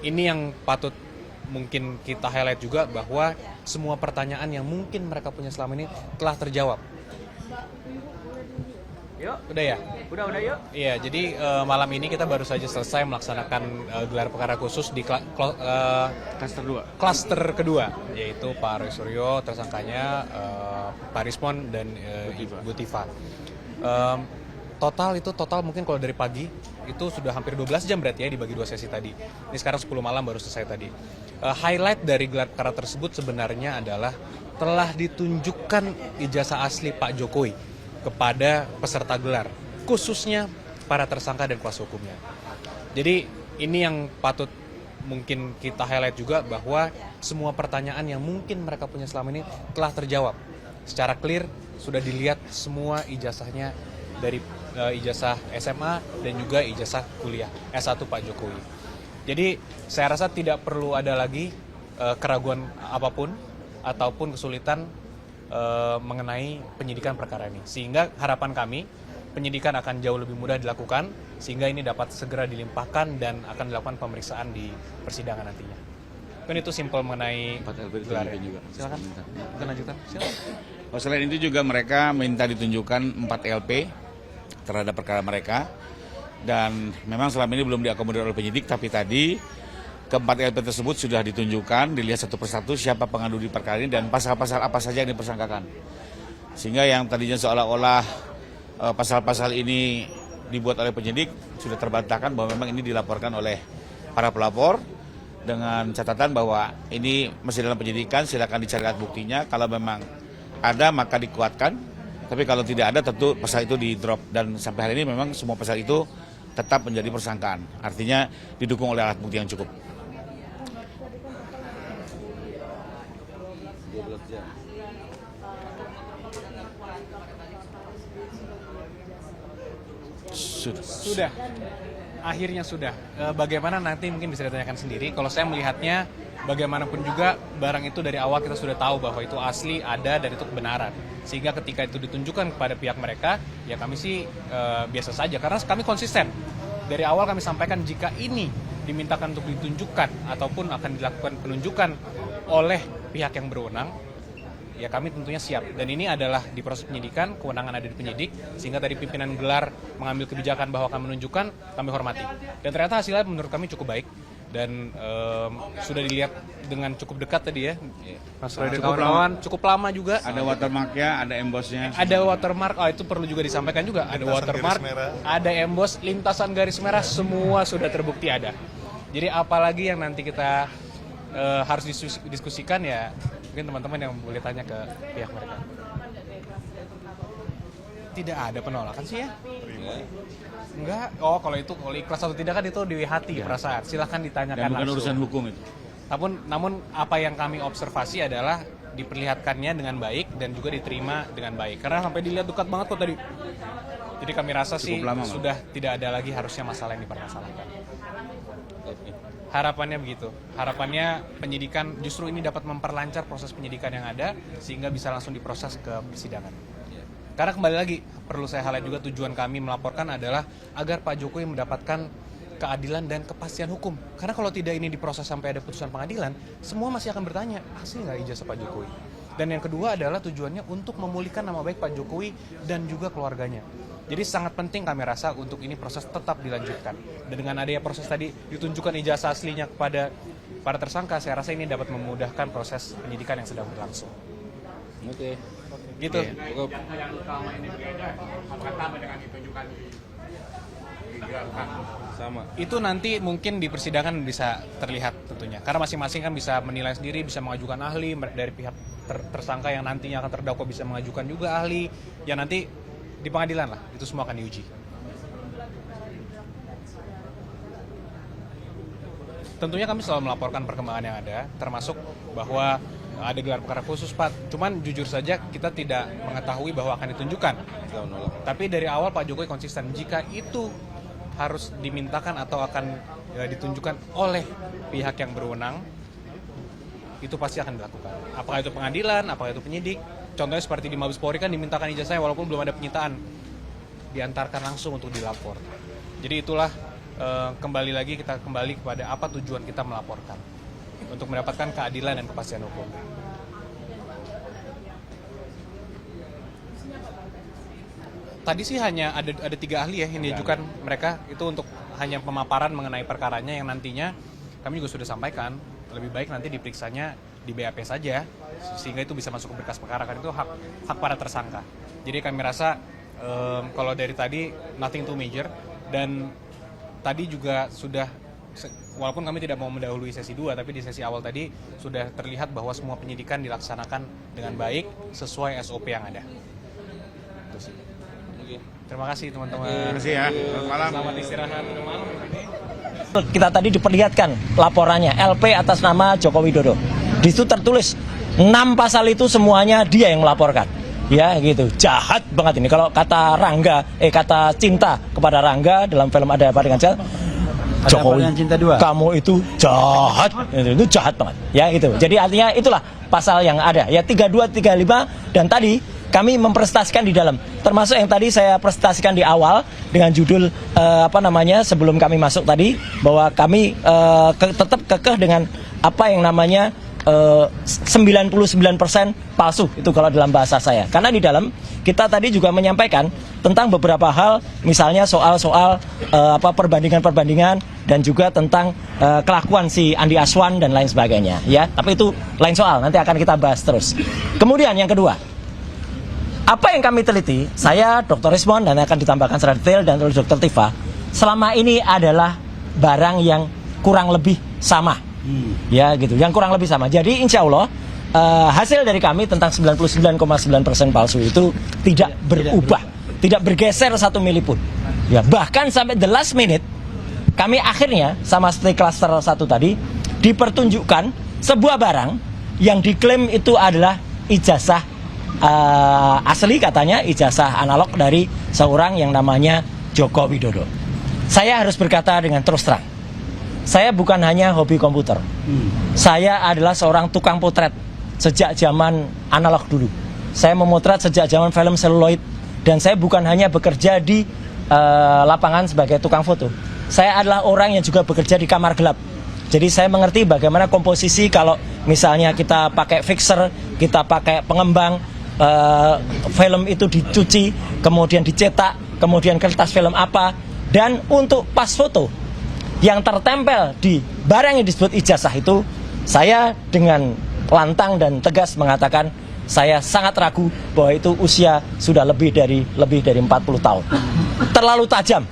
ini yang patut mungkin kita highlight juga bahwa semua pertanyaan yang mungkin mereka punya selama ini telah terjawab. Yuk, Udah ya? udah yuk. Iya, jadi malam ini kita baru saja selesai melaksanakan gelar perkara khusus di klaster kedua, yaitu Pak Roy Suryo, tersangkanya Pak Rismon dan Bu Tifa. Total mungkin kalau dari pagi itu sudah hampir 12 jam berarti ya dibagi 2 sesi tadi. Ini sekarang 10 malam baru selesai tadi. Highlight dari gelar perkara tersebut sebenarnya adalah telah ditunjukkan ijazah asli Pak Jokowi kepada peserta gelar, khususnya para tersangka dan kuasa hukumnya. Jadi ini yang patut mungkin kita highlight juga bahwa semua pertanyaan yang mungkin mereka punya selama ini telah terjawab. Secara clear sudah dilihat semua ijazahnya dari ijazah SMA dan juga ijazah kuliah S1 Pak Jokowi. Jadi saya rasa tidak perlu ada lagi keraguan apapun ataupun kesulitan mengenai penyidikan perkara ini. Sehingga harapan kami penyidikan akan jauh lebih mudah dilakukan sehingga ini dapat segera dilimpahkan dan akan dilakukan pemeriksaan di persidangan nantinya. Kan itu simpel mengenai 4 LP gelar juga. Silakan. Kita lanjutkan. Silakan. Selain itu juga mereka minta ditunjukkan 4 LP terhadap perkara mereka, dan memang selama ini belum diakomodir oleh penyidik, tapi tadi keempat LP tersebut sudah ditunjukkan, dilihat satu persatu siapa pengadu di perkara ini dan pasal-pasal apa saja yang dipersangkakan. Sehingga yang tadinya seolah-olah pasal-pasal ini dibuat oleh penyidik sudah terbantahkan bahwa memang ini dilaporkan oleh para pelapor dengan catatan bahwa ini masih dalam penyidikan, silakan dicari alat buktinya. Kalau memang ada maka dikuatkan. Tapi kalau tidak ada tentu pasal itu di drop, dan sampai hari ini memang semua pasal itu tetap menjadi persangkaan. Artinya didukung oleh alat bukti yang cukup. Sudah. Akhirnya sudah. Bagaimana nanti mungkin bisa ditanyakan sendiri. Kalau saya melihatnya bagaimanapun juga barang itu dari awal kita sudah tahu bahwa itu asli, ada, dan itu kebenaran. Sehingga ketika itu ditunjukkan kepada pihak mereka, ya kami sih biasa saja. Karena kami konsisten. Dari awal kami sampaikan jika ini dimintakan untuk ditunjukkan ataupun akan dilakukan penunjukan oleh pihak yang berwenang, ya kami tentunya siap. Dan ini adalah di proses penyidikan, kewenangan ada di penyidik, sehingga tadi pimpinan gelar mengambil kebijakan bahwa akan menunjukkan, kami hormati. Dan ternyata hasilnya menurut kami cukup baik. Dan sudah dilihat dengan cukup dekat tadi ya, Mas Roy dan kawan-kawan, cukup lama juga. Ada watermarknya, ada embossnya. Ada watermark, itu perlu juga disampaikan juga. Ada watermark, ada emboss, lintasan garis merah, semua sudah terbukti ada. Jadi apalagi yang nanti kita harus diskusikan ya, mungkin teman-teman yang boleh tanya ke pihak mereka. Tidak ada penolakan sih ya? Enggak. Kalau ikhlas atau tidak kan itu di hati perasaan. Silahkan ditanyakan Dan bukan langsung. urusan hukum itu. Namun apa yang kami observasi adalah diperlihatkannya dengan baik dan juga diterima dengan baik. Karena sampai dilihat dekat banget kok tadi. Jadi kami rasa sih sudah tidak ada lagi harusnya masalah yang dipermasalahkan. Harapannya begitu. Harapannya penyidikan justru ini dapat memperlancar proses penyidikan yang ada sehingga bisa langsung diproses ke persidangan. Karena kembali lagi, perlu saya highlight juga tujuan kami melaporkan adalah agar Pak Jokowi mendapatkan keadilan dan kepastian hukum. Karena kalau tidak ini diproses sampai ada putusan pengadilan, semua masih akan bertanya, asli nggak ijazah Pak Jokowi? Dan yang kedua adalah tujuannya untuk memulihkan nama baik Pak Jokowi dan juga keluarganya. Jadi sangat penting kami rasa untuk ini proses tetap dilanjutkan. Dan dengan adanya proses tadi ditunjukkan ijazah aslinya kepada para tersangka, saya rasa ini dapat memudahkan proses penyidikan yang sedang berlangsung. Oke. Gitu. Cukup. Yang utama ini berbeda, apakah sama dengan ditunjukkan Sama. Itu nanti mungkin di persidangan bisa terlihat tentunya. Karena masing-masing kan bisa menilai sendiri, bisa mengajukan ahli dari pihak tersangka yang nantinya akan terdakwa bisa mengajukan juga ahli. Ya nanti di pengadilan lah, itu semua akan diuji. Tentunya kami selalu melaporkan perkembangan yang ada, termasuk bahwa ada gelar perkara khusus Pak. Cuman jujur saja kita tidak mengetahui bahwa akan ditunjukkan. Tapi dari awal Pak Jokowi konsisten jika itu harus dimintakan atau akan ditunjukkan oleh pihak yang berwenang, itu pasti akan dilakukan. Apakah itu pengadilan, apakah itu penyidik. Contohnya seperti di Mabes Polri kan dimintakan ijazahnya walaupun belum ada penyitaan, diantarkan langsung untuk dilapor. Jadi itulah kembali lagi kita kembali kepada apa tujuan kita melaporkan untuk mendapatkan keadilan dan kepastian hukum. Tadi sih hanya ada 3 ahli ya yang diajukan mereka itu untuk hanya pemaparan mengenai perkaranya yang nantinya kami juga sudah sampaikan lebih baik nanti diperiksanya di BAP saja sehingga itu bisa masuk ke berkas perkara kan itu hak para tersangka. Jadi kami rasa kalau dari tadi nothing too major dan tadi juga sudah walaupun kami tidak mau mendahului sesi 2 tapi di sesi awal tadi sudah terlihat bahwa semua penyidikan dilaksanakan dengan baik sesuai SOP yang ada. Itu sih. Terima kasih teman-teman. Terima kasih ya. Selamat malam. Selamat istirahat. Malam. Kita tadi diperlihatkan laporannya LP atas nama Joko Widodo. Di situ tertulis 6 pasal itu semuanya dia yang melaporkan. Ya gitu. Jahat banget ini. Kalau kata kata Cinta kepada Rangga dalam film Ada Apa Dengan Cinta, Jokowi, Cinta 2. Kamu itu jahat. Itu jahat banget. Ya itu. Jadi artinya itulah pasal yang ada. Ya 32, 35 dan tadi kami mempresentasikan di dalam, termasuk yang tadi saya presentasikan di awal dengan judul sebelum kami masuk tadi bahwa kami tetap kekeh dengan apa yang namanya 99% palsu itu kalau dalam bahasa saya. Karena di dalam kita tadi juga menyampaikan tentang beberapa hal, misalnya soal-soal perbandingan-perbandingan dan juga tentang kelakuan si Andi Aswan dan lain sebagainya. Ya, tapi itu lain soal. Nanti akan kita bahas terus. Kemudian yang kedua. Apa yang kami teliti, saya Dr. Rismon dan akan ditambahkan secara detail dan oleh Dr. Tifa, selama ini adalah barang yang kurang lebih sama, ya gitu, yang kurang lebih sama. Jadi insya Allah hasil dari kami tentang 99,9% palsu itu tidak berubah, tidak bergeser 1 mili pun. Ya bahkan sampai the last minute kami akhirnya sama seperti klaster 1 tadi dipertunjukkan sebuah barang yang diklaim itu adalah ijazah asli, katanya ijazah analog dari seorang yang namanya Joko Widodo. Saya harus berkata dengan terus terang, saya bukan hanya hobi komputer, saya adalah seorang tukang potret sejak zaman analog dulu. Saya memotret sejak zaman film seluloid dan saya bukan hanya bekerja di lapangan sebagai tukang foto. Saya adalah orang yang juga bekerja di kamar gelap. Jadi saya mengerti bagaimana komposisi kalau misalnya kita pakai fixer, kita pakai pengembang, film itu dicuci, kemudian dicetak, kemudian kertas film apa, dan untuk pas foto yang tertempel di barang yang disebut ijazah itu, saya dengan lantang dan tegas mengatakan saya sangat ragu bahwa itu usia sudah lebih dari 40 tahun. Terlalu tajam,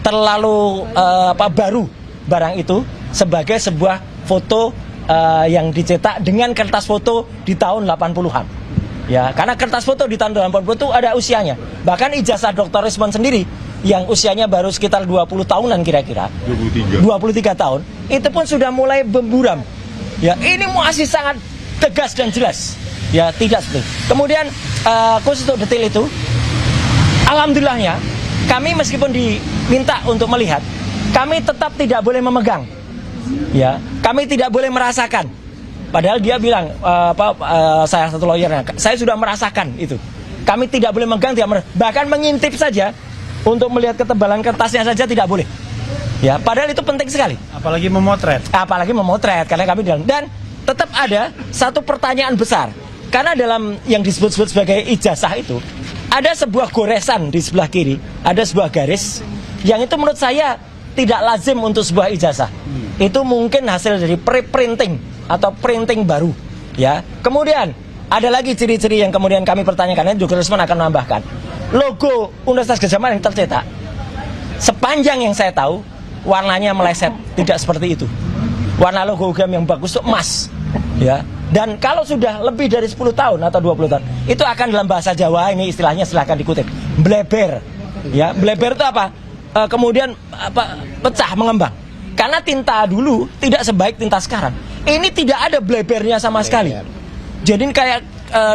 terlalu baru barang itu sebagai sebuah foto yang dicetak dengan kertas foto di tahun 80-an. Ya, karena kertas foto di tahun 80 itu ada usianya. Bahkan ijazah Dr. Rismon sendiri yang usianya baru sekitar 20 tahunan kira-kira. 23 tahun. Itu pun sudah mulai berburam. Ya, ini masih sangat tegas dan jelas. Ya, tidak seperti. Kemudian khusus untuk detail itu, alhamdulillahnya kami meskipun diminta untuk melihat, kami tetap tidak boleh memegang. Ya, kami tidak boleh merasakan. Padahal dia bilang, saya satu lawyernya, saya sudah merasakan itu. Kami tidak boleh megang, bahkan mengintip saja untuk melihat ketebalan kertasnya saja tidak boleh. Ya, padahal itu penting sekali. Apalagi memotret. Apalagi memotret, karena kami dalam. Dan tetap ada satu pertanyaan besar. Karena dalam yang disebut-sebut sebagai ijazah itu, ada sebuah goresan di sebelah kiri, ada sebuah garis, yang itu menurut saya tidak lazim untuk sebuah ijazah. Itu mungkin hasil dari pre-printing atau printing baru, ya. Kemudian ada lagi ciri-ciri yang kemudian kami pertanyakan, Dr. Rismon akan menambahkan logo Universitas Gadjah Mada yang tercetak. Sepanjang yang saya tahu, warnanya meleset, tidak seperti itu. Warna logo UGM yang bagus itu emas, ya. Dan kalau sudah lebih dari 10 tahun atau 20 tahun, itu akan dalam bahasa Jawa, ini istilahnya silahkan dikutip, bleber, ya. Bleber itu apa? Kemudian pecah, mengembang. Karena tinta dulu tidak sebaik tinta sekarang. Ini tidak ada blebernya sama sekali. Jadi kayak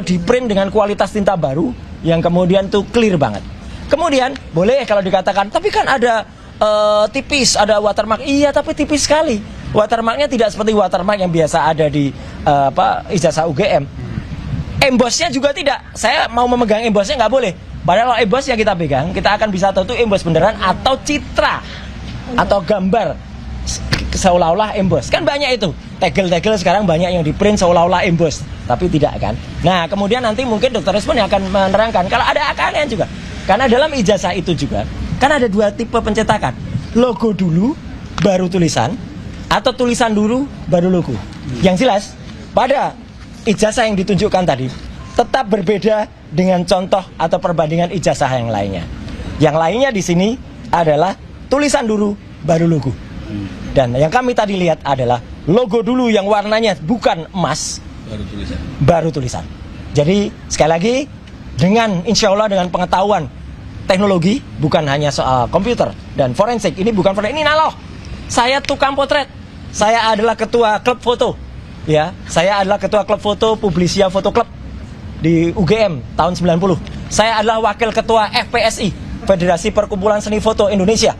di print dengan kualitas tinta baru yang kemudian tuh clear banget. Kemudian boleh kalau dikatakan, tapi kan ada tipis, ada watermark. Iya, tapi tipis sekali. Watermarknya tidak seperti watermark yang biasa ada di ijazah UGM. Embossnya juga tidak. Saya mau memegang embossnya nggak boleh. Padahal kalau emboss yang kita pegang, kita akan bisa tahu itu emboss beneran atau citra. atau gambar seolah-olah emboss. Kan banyak itu. Tegel-tegel sekarang banyak yang di print seolah-olah emboss, tapi tidak kan. Nah, kemudian nanti mungkin Dr. Rismon yang akan menerangkan kalau ada keanehan juga. Karena dalam ijazah itu juga kan ada 2 tipe pencetakan. Logo dulu baru tulisan, atau tulisan dulu baru logo. Yang jelas pada ijazah yang ditunjukkan tadi tetap berbeda dengan contoh atau perbandingan ijazah yang lainnya. Yang lainnya di sini adalah tulisan dulu baru logo. Dan yang kami tadi lihat adalah logo dulu yang warnanya bukan emas, baru tulisan. Jadi sekali lagi dengan insya Allah dengan pengetahuan teknologi, bukan hanya soal komputer dan forensik, ini bukan forensik, ini naloh. Saya tukang potret, saya adalah ketua klub foto, ya, saya adalah ketua klub foto Publisia Foto Club di UGM tahun 90. Saya adalah wakil ketua FPSI, Federasi Perkumpulan Seni Foto Indonesia,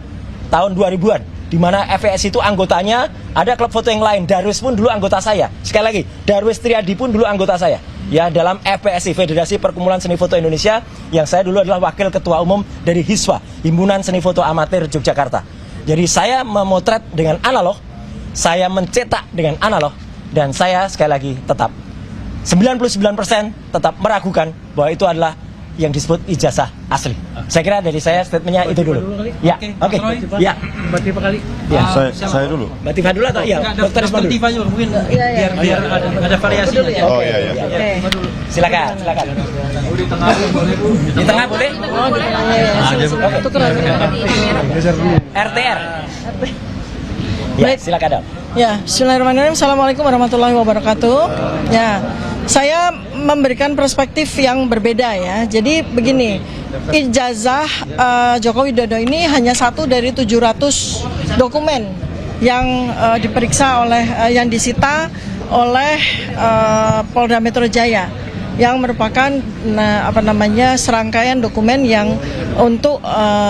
tahun 2000-an. Di mana FPSI itu anggotanya ada klub foto yang lain. Darwis pun dulu anggota saya. Sekali lagi, Darwis Triadi pun dulu anggota saya. Ya, dalam FPSI, Federasi Perkumpulan Seni Foto Indonesia, yang saya dulu adalah wakil ketua umum dari HISWA, Himpunan Seni Foto Amatir Yogyakarta. Jadi saya memotret dengan analog, saya mencetak dengan analog, dan saya sekali lagi tetap 99% tetap meragukan bahwa itu adalah yang disebut ijazah asli. Saya kira dari saya statementnya itu dulu. Ya, oke. Ya, Mbak Tifa kali. Ya, Saya dulu. Mbak Tifa dulu atau ya? Dokter Rismon dulu. Tifa juga mungkin biar ada variasi. Oh iya. Silakan. Di tengah boleh? Oh, di tengah. Tukeran. RTR. Ya, silakan dong. Ya, bismillahirrahmanirrahim. Assalamualaikum warahmatullahi wabarakatuh. Ya, saya memberikan perspektif yang berbeda ya. Jadi begini, ijazah Joko Widodo ini hanya satu dari 700 dokumen yang diperiksa oleh yang disita oleh Polda Metro Jaya, yang merupakan serangkaian dokumen yang untuk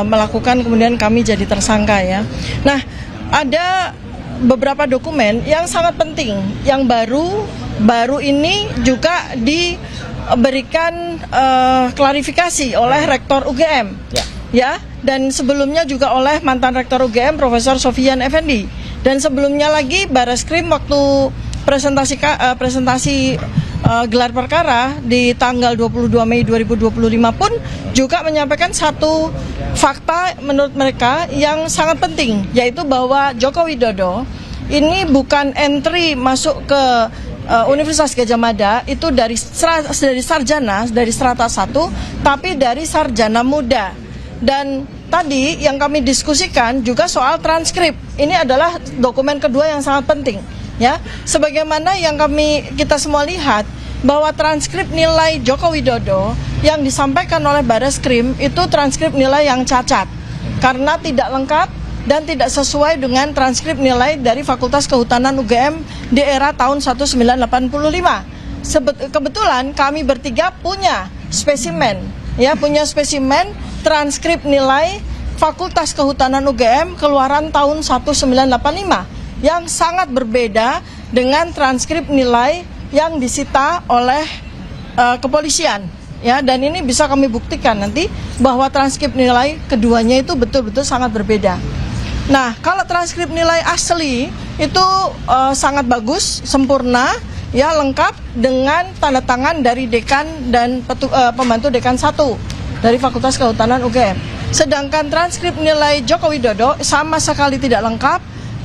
melakukan kemudian kami jadi tersangka ya. Nah, ada beberapa dokumen yang sangat penting yang baru ini juga diberikan klarifikasi oleh Rektor UGM ya, dan sebelumnya juga oleh mantan Rektor UGM Profesor Sofian Effendi, dan sebelumnya lagi Bareskrim waktu presentasi gelar perkara di tanggal 22 Mei 2025 pun juga menyampaikan satu fakta menurut mereka yang sangat penting, yaitu bahwa Joko Widodo ini bukan entry masuk ke Universitas Gadjah Mada itu dari sarjana, dari strata 1, tapi dari sarjana muda. Dan tadi yang kami diskusikan juga soal transkrip. Ini adalah dokumen kedua yang sangat penting ya. Sebagaimana yang kita semua lihat bahwa transkrip nilai Joko Widodo yang disampaikan oleh Bareskrim itu transkrip nilai yang cacat karena tidak lengkap dan tidak sesuai dengan transkrip nilai dari Fakultas Kehutanan UGM di era tahun 1985. Kebetulan kami bertiga punya spesimen transkrip nilai Fakultas Kehutanan UGM keluaran tahun 1985 yang sangat berbeda dengan transkrip nilai yang disita oleh kepolisian ya, dan ini bisa kami buktikan nanti bahwa transkrip nilai keduanya itu betul-betul sangat berbeda. Nah, kalau transkrip nilai asli itu sangat bagus, sempurna ya, lengkap dengan tanda tangan dari dekan dan pembantu dekan 1 dari Fakultas Kehutanan UGM. Sedangkan transkrip nilai Joko Widodo sama sekali tidak lengkap.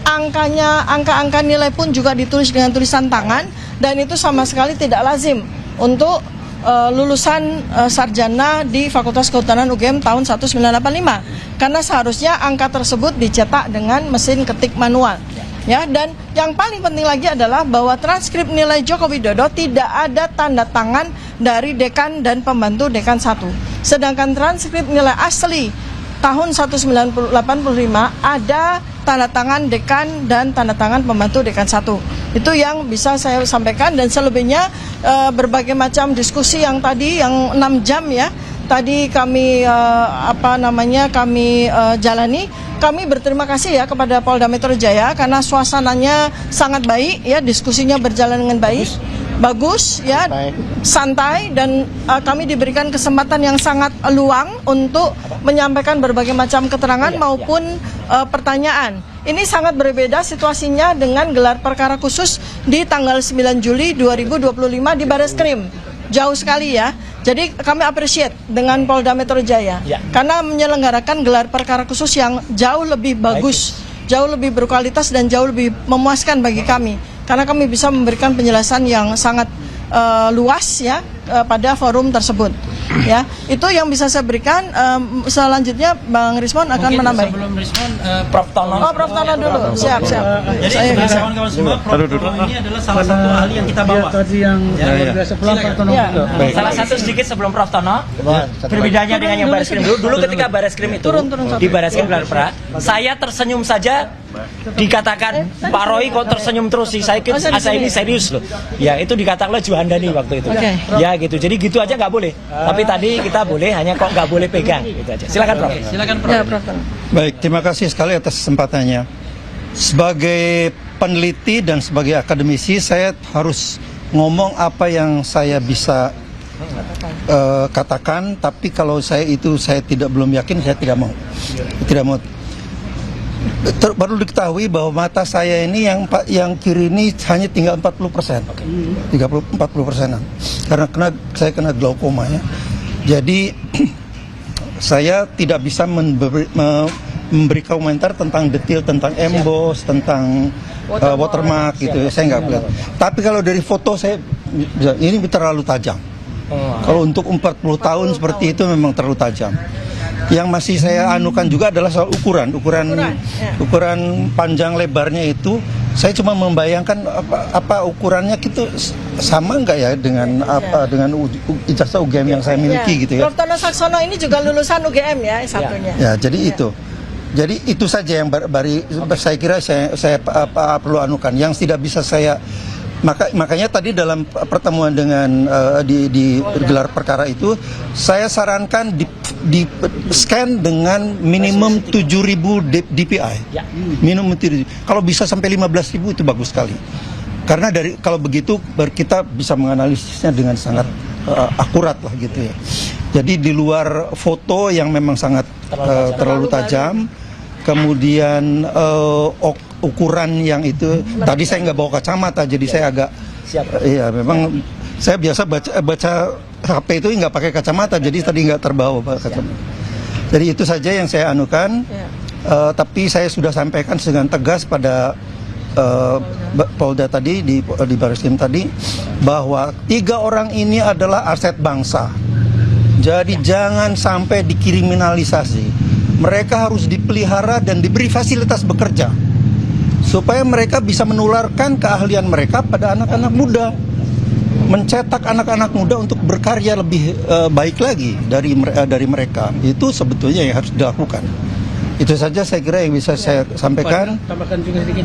Angka-angka nilai pun juga ditulis dengan tulisan tangan, dan itu sama sekali tidak lazim untuk lulusan sarjana di Fakultas Kehutanan UGM tahun 1985, karena seharusnya angka tersebut dicetak dengan mesin ketik manual ya. Dan yang paling penting lagi adalah bahwa transkrip nilai Joko Widodo tidak ada tanda tangan dari dekan dan pembantu dekan 1, sedangkan transkrip nilai asli tahun 1985 ada tanda tangan dekan dan tanda tangan pembantu dekan 1. Itu yang bisa saya sampaikan, dan selebihnya berbagai macam diskusi yang tadi yang 6 jam ya tadi kami jalani. Kami berterima kasih ya kepada Polda Metro Jaya karena suasananya sangat baik ya, diskusinya berjalan dengan baik. bagus ya, santai, dan kami diberikan kesempatan yang sangat luang untuk menyampaikan berbagai macam keterangan maupun pertanyaan. Ini sangat berbeda situasinya dengan gelar perkara khusus di tanggal 9 Juli 2025 di Bareskrim. Jauh sekali ya. Jadi kami appreciate dengan Polda Metro Jaya karena menyelenggarakan gelar perkara khusus yang jauh lebih bagus, jauh lebih berkualitas dan jauh lebih memuaskan bagi kami. Karena kami bisa memberikan penjelasan yang sangat luas ya pada forum tersebut. Ya, itu yang bisa saya berikan. Selanjutnya Bang Rismon akan menambah. Sebelum Rismon, Prof Tono. Oh, Prof Tono dulu. Siap. jadi kawan-kawan semua, Prof Tono ini adalah salah satu ahli yang kita bawa. Tadi yang luar biasa pulang Pak Tono. Salah satu sedikit sebelum Prof Tono, berbedanya dengan yang Bareskrim dulu ketika Bareskrim itu di Bareskrim gelar perkara, saya tersenyum saja dikatakan Pak Roy kok tersenyum terus sih, saya ini serius loh. Ya itu dikatakan oleh Juhandani waktu itu. Ya gitu, jadi gitu aja nggak boleh. Tapi tadi kita boleh, hanya kok nggak boleh pegang gitu aja. Silakan Prof. Silakan Prof. Ya, Prof. Baik, terima kasih sekali atas kesempatannya. Sebagai peneliti dan sebagai akademisi, saya harus ngomong apa yang saya bisa katakan. Tapi kalau saya belum yakin, saya tidak mau. Baru diketahui bahwa mata saya ini yang kiri ini hanya tinggal 40%, 40%-an, karena saya kena glaukoma ya. Jadi saya tidak bisa memberi komentar tentang detail tentang emboss, tentang watermark gitu. Saya nggak lihat. Tapi kalau dari foto saya ini terlalu tajam. Kalau untuk 40 tahun seperti itu memang terlalu tajam. Yang masih saya anukan juga adalah soal ukuran panjang lebarnya itu. Saya cuma membayangkan apa ukurannya gitu sama nggak ya dengan ijazah UGM yang saya miliki gitu ya. Prof Tono Saksono ini juga lulusan UGM ya satunya. Ya, jadi itu. Jadi itu saja yang saya kira saya perlu anukan. Yang tidak bisa saya makanya tadi dalam pertemuan dengan di gelar perkara itu saya sarankan di scan dengan minimum 7.000 DPI. Minimum 7.000. Kalau bisa sampai 15.000 itu bagus sekali. Karena kalau begitu kita bisa menganalisisnya dengan sangat akurat lah gitu ya. Jadi di luar foto yang memang sangat terlalu tajam, kemudian ukuran yang itu tadi saya nggak bawa kacamata, jadi saya agak iya memang saya biasa baca HP itu nggak pakai kacamata, jadi tadi nggak terbawa kacamata. Jadi itu saja yang saya anukan. Tapi saya sudah sampaikan dengan tegas pada Polda tadi di Bareskrim tadi bahwa 3 orang ini adalah aset bangsa. Jadi jangan sampai dikriminalisasi. Mereka harus dipelihara dan diberi fasilitas bekerja supaya mereka bisa menularkan keahlian mereka pada anak-anak muda, mencetak anak-anak muda untuk berkarya lebih baik lagi dari mereka. Itu sebetulnya yang harus dilakukan. Itu saja saya kira yang bisa saya sampaikan. Tambahkan juga sedikit.